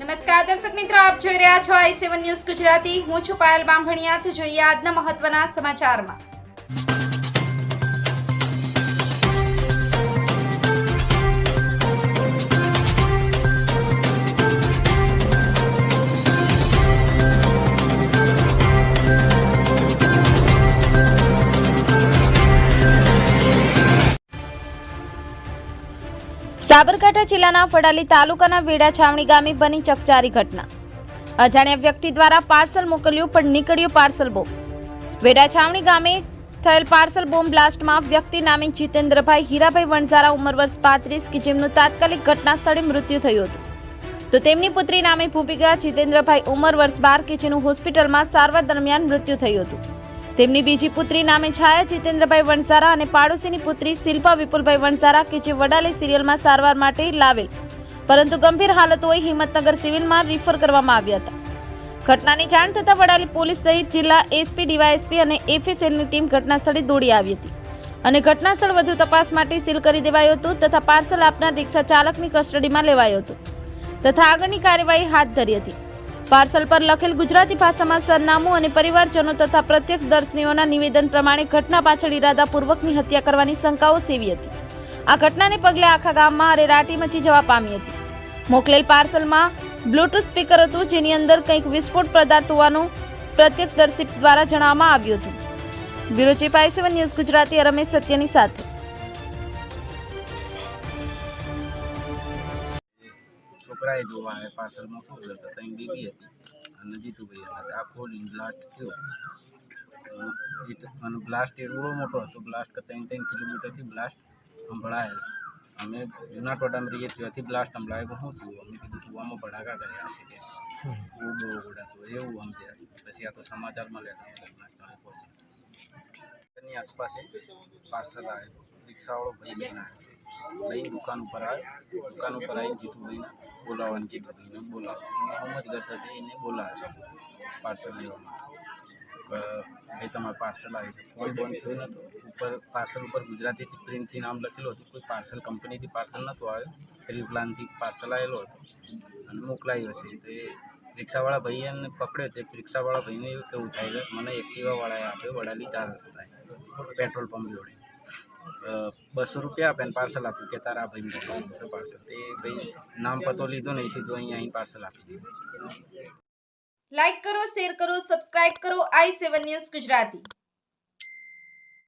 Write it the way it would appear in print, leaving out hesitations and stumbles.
નમસ્કાર દર્શક મિત્રો, આપ જોઈ રહ્યા છો i7 ન્યૂઝ ગુજરાતી। હું છું પાયલ બામભણિયા। તો જોઈએ આજના મહત્વના સમાચારમાં। સાબરકાંઠા જિલ્લાના વડાલી તાલુકાના વેડા છાવણી ગામે બની ચકચારી ઘટના। અજાણ્યા વ્યક્તિ દ્વારા પાર્સલ મોકલ્યું પણ નીકળ્યું પાર્સલ બોમ્બ। વેડા છાવણી ગામે થયેલ પાર્સલ બોમ્બ બ્લાસ્ટમાં વ્યક્તિ નામે જીતેન્દ્રભાઈ હીરાભાઈ વણઝારા ઉંમર વર્ષ 35 કે જેમનું તાત્કાલિક ઘટના સ્થળે મૃત્યુ થયું હતું, તો તેમની પુત્રી નામે ભૂપિકા જીતેન્દ્રભાઈ ઉંમર વર્ષ 12 કે જેનું હોસ્પિટલમાં સારવાર દરમિયાન મૃત્યુ થયું હતું। તેમની બીજી પુત્રી નામે છાયા જીતેન્દ્રભાઈ વણઝારા અને પાડોશીની પુત્રી શિલ્પા વિપુલભાઈ વણઝારા કે જે વડાલી સિરિયલમાં સારવાર માટે લાવેલ પરંતુ ગંભીર હાલત હોય હિંમતનગર સિવિલમાં રિફર કરવામાં આવ્યા હતા। ઘટનાની જાણ થતાં વડાલી પોલીસ સહિત જિલ્લા એસપી, ડીવાયએસપી અને એફએસએલની ટીમ ઘટના સ્થળે દોડી આવી હતી અને ઘટના સ્થળ વધુ તપાસ માટે સીલ કરી દેવાયું હતું તથા પાર્સલ આપનાર રિક્ષા ચાલકની કસ્ટડીમાં લેવાયો હતો તથા આગળની કાર્યવાહી હાથ ધરી હતી। પાર્સલ પર લખેલ ગુજરાતી ભાષામાં સરનામું અને પરિવારજનો તથા પ્રત્યક્ષદર્શીઓના નિવેદન પ્રમાણે ઘટના પાછળ ઇરાદાપૂર્વકની હત્યા કરવાની શંકાઓ સેવી હતી। આ ઘટનાને પગલે આખા ગામમાં અરેરાટી મચી જવા પામી હતી। મોકલેલ પાર્સલમાં બ્લૂટૂથ સ્પીકર હતું જેની અંદર કંઈક વિસ્ફોટ પદાર્થ હોવાનું પ્રત્યક્ષદર્શી દ્વારા જણાવવામાં આવ્યું હતું। Bureau chief i7 news Gujarati Ramesh સત્યની સાથે। છોકરાએ જોવા આવે પાર્સલમાં શું કરતા ત્યાં બેબી હતી અને જીતુભાઈ હતા। આ ખોલીને બ્લાસ્ટ થયો અને બ્લાસ્ટ એવડો મોટો હતો, બ્લાસ્ટ કરતા 3 કિલોમીટરથી બ્લાસ્ટ સંભળાયેલ। અમે જૂના ટોડામાં રહીએ ત્યાંથી બ્લાસ્ટ સંભળાય તો શું થયું, અમે કીધું કૂવામાં ભડાકા કર્યા છે કે બહુ ઉડાતો એવું સમજ્યા। પછી આ તો સમાચારમાં લેતા ઘટના સ્થળે પહોંચ્યા। એની આસપાસ પાર્સલ આવેલું, રિક્ષાવાળો ભાઈ લઈને આવ્યો, દુકાન ઉપર આવ્યો, દુકાન ઉપર આવીને જીતુભાઈને બોલાવવાનું કીધું, ભાઈને બોલાવો હિંમતગર સાથે એને બોલાવે પાર્સલ લેવા માટે। ભાઈ તમારે પાર્સલ આવી છે, કોઈ બંધ થયું નહોતું, ઉપર પાર્સલ ઉપર ગુજરાતીથી પ્રિન્ટથી નામ લખેલું હતું, કોઈ પાર્સલ કંપનીથી પાર્સલ નહોતું આવ્યો, ફ્રી પ્લાનથી પાર્સલ આવેલો હતો અને મોકલાયો છે। તો એ રિક્ષાવાળા ભાઈએ એને પકડ્યો, તે રિક્ષાવાળા ભાઈને એવું કેવું થાય કે મને એક્ટિવાવાળાએ આપ્યો વડાલી 4 રસ્તાએ પેટ્રોલ પંપ જોડે 200 રૂપિયા આપે ને પાર્સલ આપ્યું કે તારા ભાઈને મોકલવાનું છે પાર્સલ। તે ભાઈ નામ પતો લીધો નહીં, સીધું અહીંયા આવીને પાર્સલ આપી દીધું। લાઈક કરો, શેર કરો, સબસ્ક્રાઇબ કરો i7 ન્યૂઝ ગુજરાતી।